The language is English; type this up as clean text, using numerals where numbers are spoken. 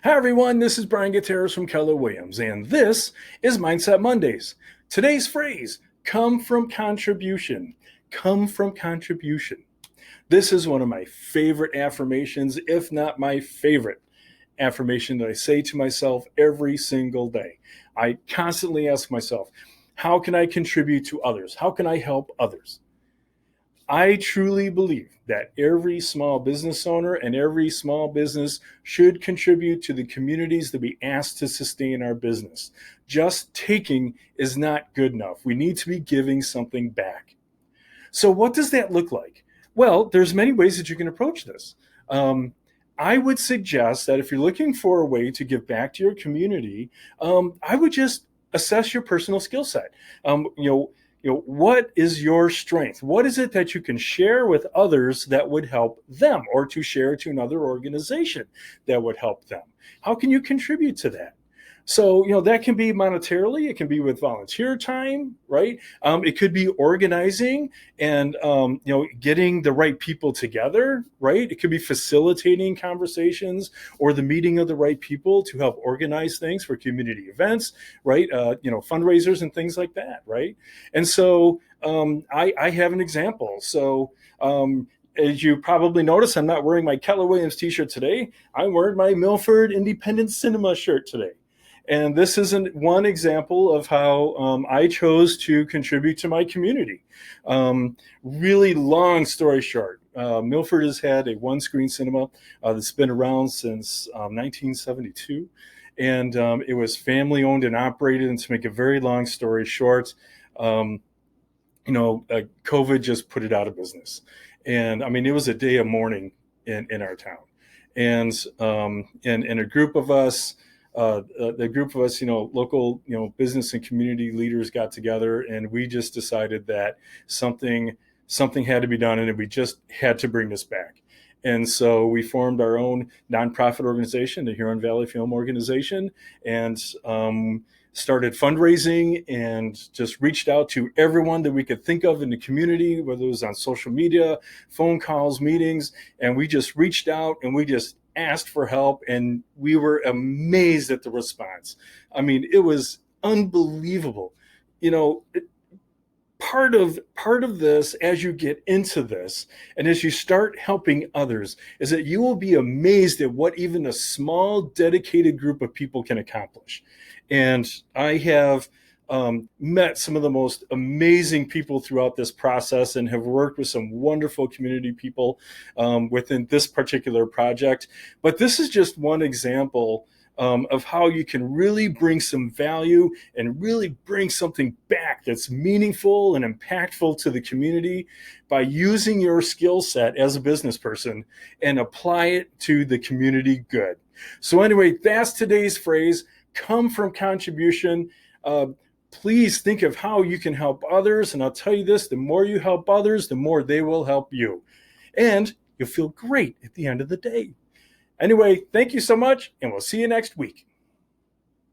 Hi, everyone. This is Brian Gutierrez from Keller Williams, and this is Mindset Mondays. Today's phrase, come from contribution. Come from contribution. This is one of my favorite affirmations, if not my favorite affirmation that I say to myself every single day. I constantly ask myself, how can I contribute to others? How can I help others? I truly believe that every small business owner and every small business should contribute to the communities that we ask to sustain our business. Just taking is not good enough. We need to be giving something back. So what does that look like? Well, there's many ways that you can approach this. I would suggest that if you're looking for a way to give back to your community, I would just assess your personal skill set. What is your strength? What is it that you can share with others that would help them, or to share to another organization that would help them? How can you contribute to that? So, that can be monetarily, it can be with volunteer time, right? It could be organizing and, getting the right people together, right? It could be facilitating conversations or the meeting of the right people to help organize things for community events, right? Fundraisers and things like that, right? And so I have an example. So, as you probably notice, I'm not wearing my Keller Williams t-shirt today. I'm wearing my Milford Independent Cinema shirt today. And this is one example of how I chose to contribute to my community. Really long story short, Milford has had a one-screen cinema that's been around since 1972. And it was family owned and operated. And to make a very long story short, COVID just put it out of business. And I mean, it was a day of mourning in our town. And a group of us, local, business and community leaders got together, and we just decided that something had to be done, and we just had to bring this back. And so we formed our own nonprofit organization, the Huron Valley Film Organization, and started fundraising and just reached out to everyone that we could think of in the community, whether it was on social media, phone calls, meetings, and we just reached out and we just asked for help, and we were amazed at the response. I mean, it was unbelievable. Part of this, as you get into this and as you start helping others, is that you will be amazed at what even a small dedicated group of people can accomplish. And I have met some of the most amazing people throughout this process and have worked with some wonderful community people within this particular project. But this is just one example of how you can really bring some value and really bring something back that's meaningful and impactful to the community by using your skill set as a business person and apply it to the community good. So anyway, that's today's phrase, come from contribution. Please think of how you can help others. And I'll tell you this, the more you help others, the more they will help you. And you'll feel great at the end of the day. Anyway, thank you so much, and we'll see you next week.